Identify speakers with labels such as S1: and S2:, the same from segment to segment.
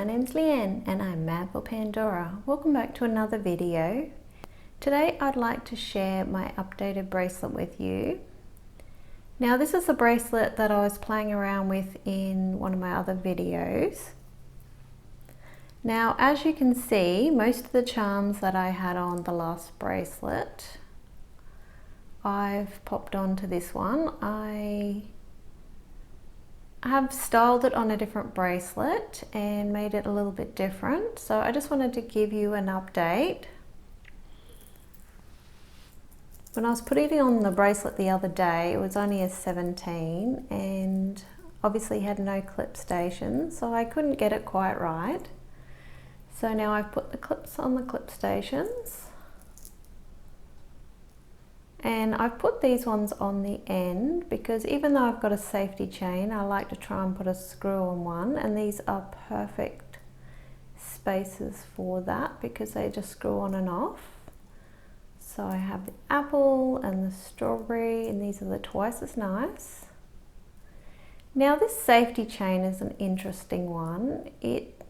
S1: name's Leanne and I'm mad for Pandora. Welcome back to another video. Today I'd like to share my updated bracelet with you. Now this is a bracelet that I was playing around with in one of my other videos. Now as you can see, most of the charms that I had on the last bracelet I've popped onto this one. I have styled it on a different bracelet and made it a little bit different, so I just wanted to give you an update. When I was putting it on the bracelet the other day, it was only a 17 and obviously had no clip station, so I couldn't get it quite right. So now I've put the clips on the clip stations. And I've put these ones on the end because even though I've got a safety chain, I like to try and put a screw on one, and these are perfect spaces for that because they just screw on and off. So I have the apple and the strawberry, and these are the twice as nice. Now this safety chain is an interesting one. It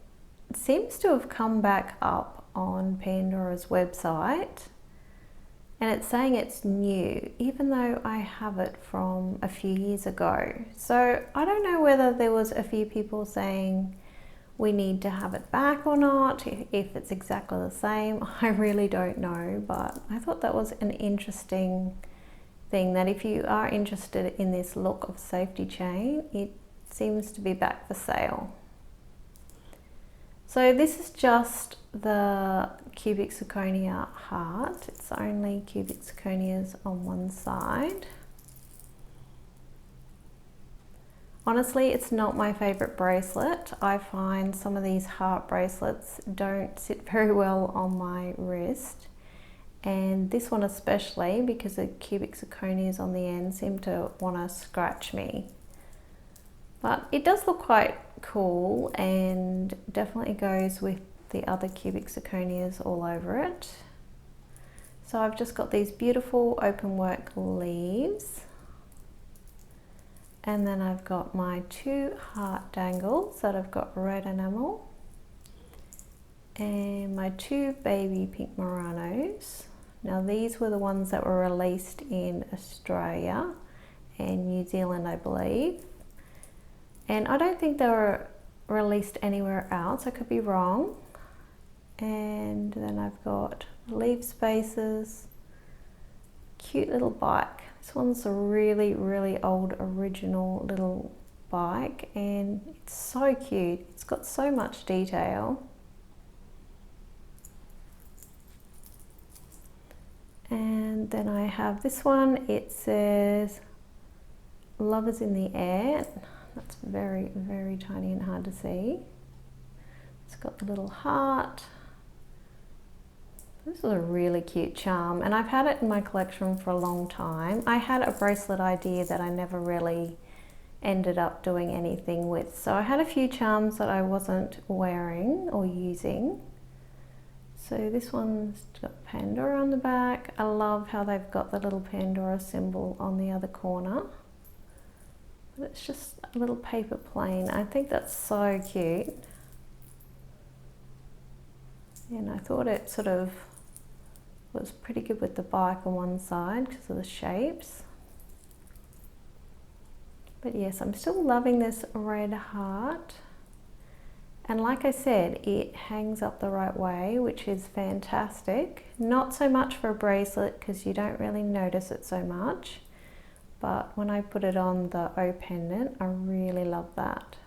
S1: seems to have come back up on Pandora's website. And it's saying it's new, even though I have it from a few years ago. So I don't know whether there was a few people saying we need to have it back or not, if it's exactly the same. I really don't know, but I thought that was an interesting thing, that if you are interested in this look of safety chain, it seems to be back for sale. So this is just the cubic zirconia heart. It's only cubic zirconias on one side. Honestly, it's not my favorite bracelet. I find some of these heart bracelets don't sit very well on my wrist. And this one especially, because the cubic zirconias on the end seem to want to scratch me. But it does look quite cool and definitely goes with the other cubic zirconias all over it. So I've just got these beautiful open work leaves, and then I've got my two heart dangles that I've got red enamel, and my two baby pink Muranos. Now these were the ones that were released in Australia and New Zealand, I believe. And I don't think they were released anywhere else, I could be wrong. And then I've got leaf spaces, cute little bike. This one's a really, really old original little bike and it's so cute. It's got so much detail. And then I have this one, it says "Love is in the air." That's very, very tiny and hard to see. It's got the little heart. This is a really cute charm, and I've had it in my collection for a long time. I had a bracelet idea that I never really ended up doing anything with. So I had a few charms that I wasn't wearing or using. So this one's got Pandora on the back. I love how they've got the little Pandora symbol on the other corner. It's just a little paper plane. I think that's so cute. And I thought it sort of was pretty good with the bike on one side because of the shapes. But yes, I'm still loving this red heart. And like I said, it hangs up the right way, which is fantastic. Not so much for a bracelet because you don't really notice it so much. But when I put it on the O pendant, I really love that.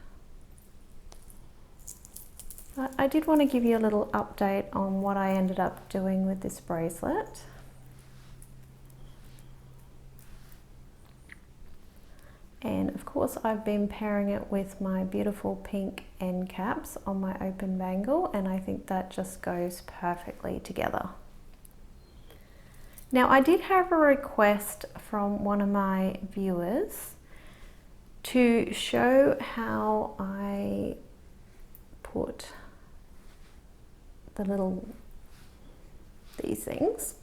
S1: But I did want to give you a little update on what I ended up doing with this bracelet. And of course I've been pairing it with my beautiful pink end caps on my open bangle, and I think that just goes perfectly together. Now I did have a request from one of my viewers to show how I put these things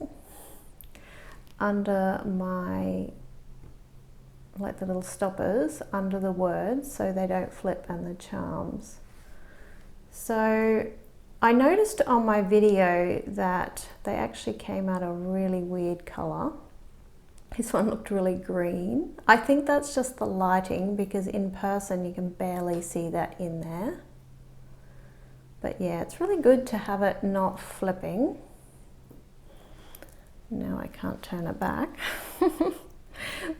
S1: under my, like the little stoppers under the words so they don't flip and the charms. So I noticed on my video that they actually came out a really weird colour. This one looked really green. I think that's just the lighting, because in person you can barely see that in there. But yeah, it's really good to have it not flipping. Now I can't turn it back.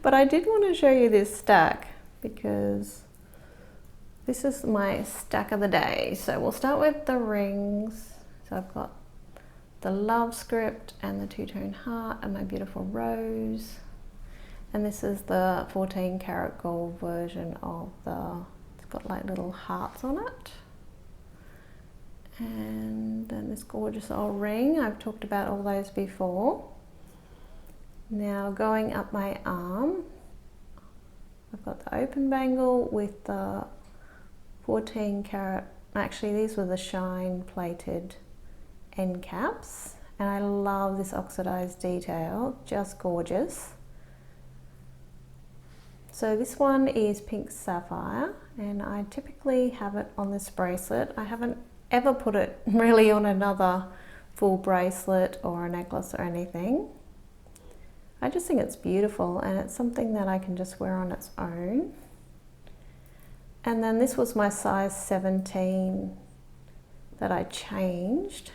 S1: But I did want to show you this stack, because this is my stack of the day. So we'll start with the rings. So I've got the love script and the two-tone heart and my beautiful rose. And this is the 14 karat gold version of it's got like little hearts on it. And then this gorgeous old ring. I've talked about all those before. Now going up my arm, I've got the open bangle with the 14 karat, actually these were the shine plated end caps, and I love this oxidized detail, just gorgeous. So this one is pink sapphire, and I typically have it on this bracelet. I haven't ever put it really on another full bracelet or a necklace or anything. I just think it's beautiful, and it's something that I can just wear on its own. And then this was my size 17 that I changed.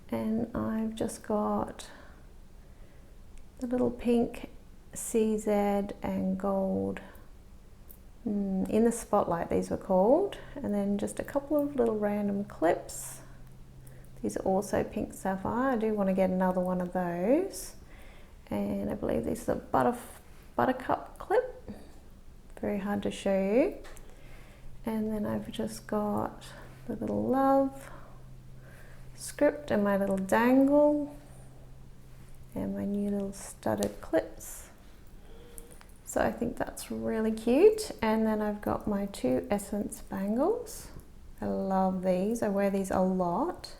S1: And I've just got the little pink CZ and gold in the spotlight, these were called. And then just a couple of little random clips. These are also pink sapphire. I do want to get another one of those. And I believe this is a buttercup clip. Very hard to show you. And then I've just got the little love script and my little dangle and my new little studded clips. So I think that's really cute. And then I've got my two essence bangles. I love these. I wear these a lot.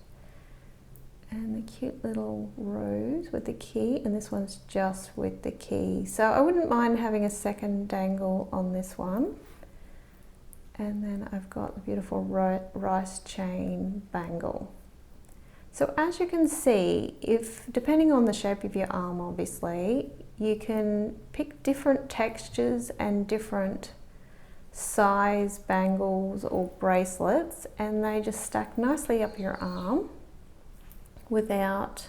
S1: And the cute little rose with the key, and this one's just with the key. So I wouldn't mind having a second dangle on this one. And then I've got the beautiful rice chain bangle. So as you can see, depending on the shape of your arm, obviously, you can pick different textures and different size bangles or bracelets, and they just stack nicely up your arm without,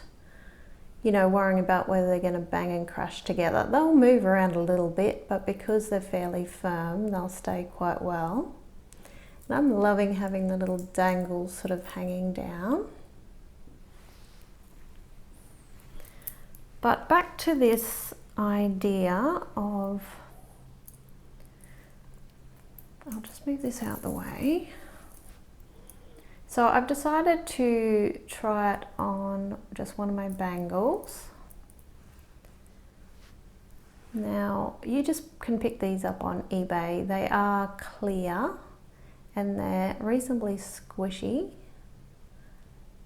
S1: you know, worrying about whether they're going to bang and crash together. They'll move around a little bit, but because they're fairly firm, they'll stay quite well. And I'm loving having the little dangles sort of hanging down. But back to this idea of, I'll just move this out of the way. So I've decided to try it on just one of my bangles. Now you just can pick these up on eBay. They are clear and they're reasonably squishy.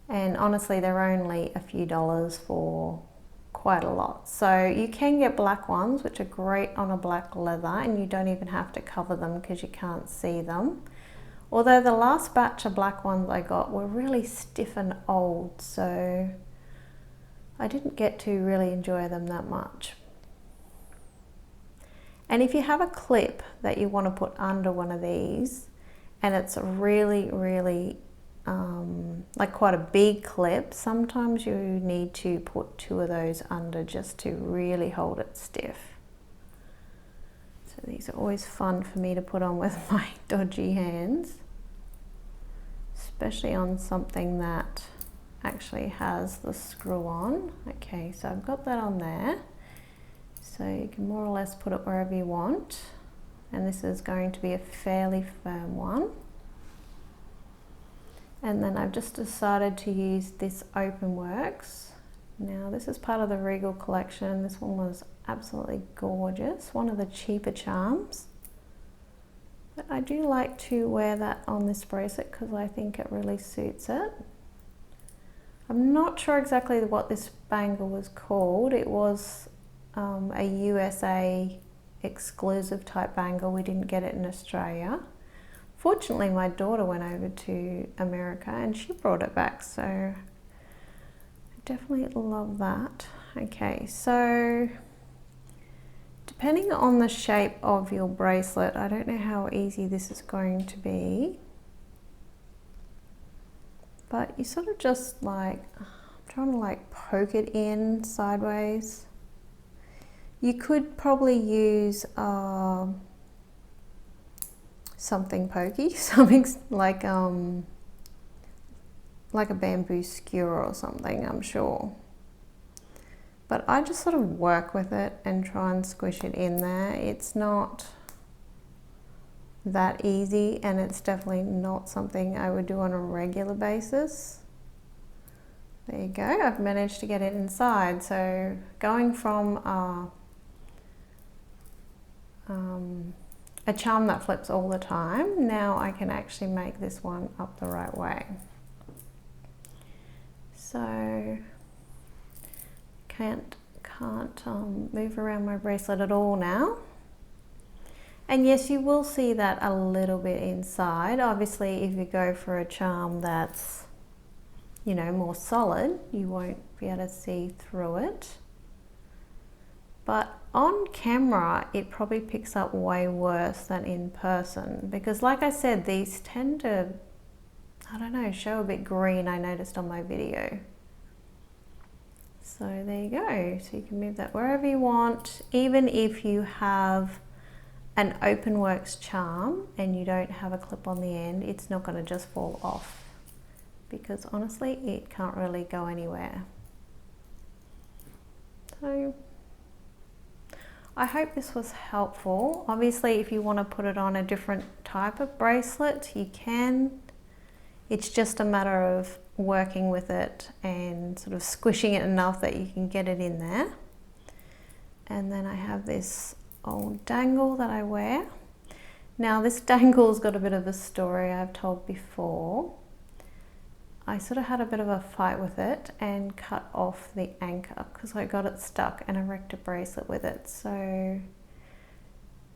S1: And honestly, they're only a few dollars for quite a lot. So you can get black ones, which are great on a black leather, and you don't even have to cover them because you can't see them. Although the last batch of black ones I got were really stiff and old, so I didn't get to really enjoy them that much. And if you have a clip that you want to put under one of these, and it's a really, really like quite a big clip, sometimes you need to put two of those under just to really hold it stiff. So these are always fun for me to put on with my dodgy hands, especially on something that actually has the screw on. Okay, so I've got that on there. So you can more or less put it wherever you want. And this is going to be a fairly firm one. And then I've just decided to use this Open Works. Now this is part of the Regal collection. This one was absolutely gorgeous, one of the cheaper charms. But I do like to wear that on this bracelet because I think it really suits it. I'm not sure exactly what this bangle was called. It was a USA exclusive type bangle. We didn't get it in Australia Fortunately, my daughter went over to America and she brought it back, so I definitely love that. Okay, so depending on the shape of your bracelet, I don't know how easy this is going to be, but you sort of just like, I'm trying to like poke it in sideways. You could probably use something pokey, something like a bamboo skewer or something, I'm sure. But I just sort of work with it and try and squish it in there. It's not that easy, and it's definitely not something I would do on a regular basis. There you go, I've managed to get it inside. So going from a charm that flips all the time, now I can actually make this one up the right way. So can't move around my bracelet at all now. And yes, you will see that a little bit inside. Obviously, if you go for a charm that's, you know, more solid, you won't be able to see through it. But on camera, it probably picks up way worse than in person, because like I said, these tend to, I don't know, show a bit green, I noticed on my video. So there you go. So you can move that wherever you want. Even if you have an open works charm and you don't have a clip on the end, it's not going to just fall off, because honestly it can't really go anywhere. So I hope this was helpful. Obviously, if you want to put it on a different type of bracelet, you can. It's just a matter of working with it and sort of squishing it enough that you can get it in there. And then I have this old dangle that I wear. Now this dangle's got a bit of a story I've told before. I sort of had a bit of a fight with it and cut off the anchor because I got it stuck and I wrecked a bracelet with it. So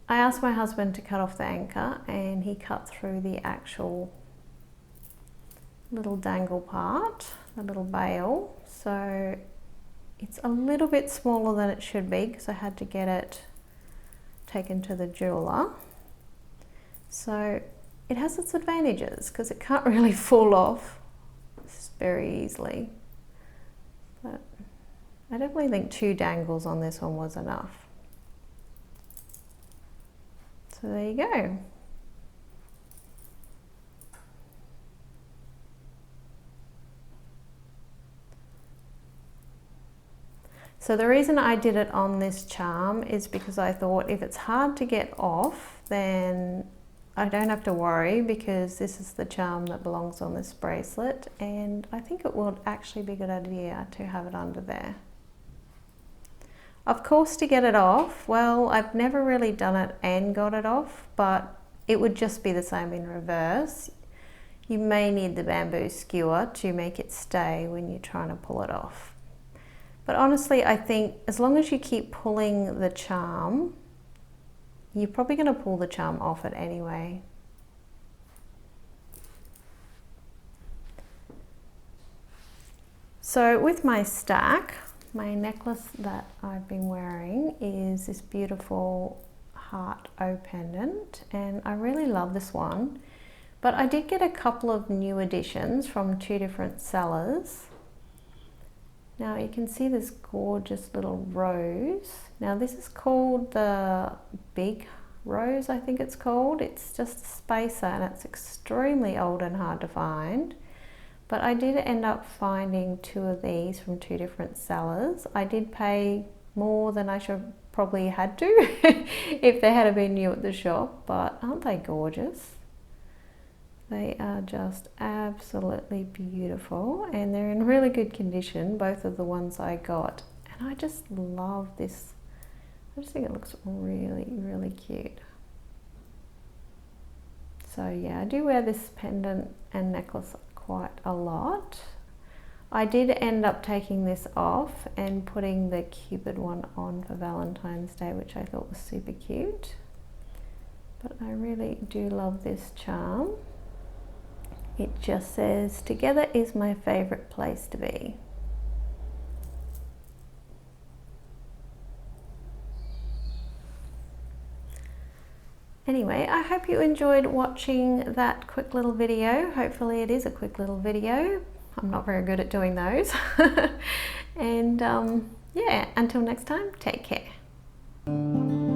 S1: I asked my husband to cut off the anchor and he cut through the actual little dangle part, the little bail. So it's a little bit smaller than it should be because I had to get it taken to the jeweler. So it has its advantages because it can't really fall off very easily. But I definitely think 2 dangles on this one was enough. So there you go. So the reason I did it on this charm is because I thought if it's hard to get off, then I don't have to worry, because this is the charm that belongs on this bracelet, and I think it would actually be a good idea to have it under there. Of course, to get it off, well, I've never really done it and got it off, but it would just be the same in reverse. You may need the bamboo skewer to make it stay when you're trying to pull it off. But honestly, I think as long as you keep pulling the charm, you're probably going to pull the charm off it anyway. So with my stack, my necklace that I've been wearing is this beautiful heart O pendant, and I really love this one. But I did get a couple of new additions from 2 different sellers. Now you can see this gorgeous little rose. Now this is called the Big Rose, I think it's called. It's just a spacer and it's extremely old and hard to find. But I did end up finding 2 of these from 2 different sellers. I did pay more than I should probably had to if they had been new at the shop, but aren't they gorgeous? They are just absolutely beautiful, and they're in really good condition, both of the ones I got. And I just love this. I just think it looks really, really cute. So yeah, I do wear this pendant and necklace quite a lot. I did end up taking this off and putting the Cupid one on for Valentine's Day, which I thought was super cute. but I really do love this charm. It just says, "Together is my favorite place to be." Anyway, I hope you enjoyed watching that quick little video. Hopefully it is a quick little video. I'm not very good at doing those. And yeah, until next time, take care.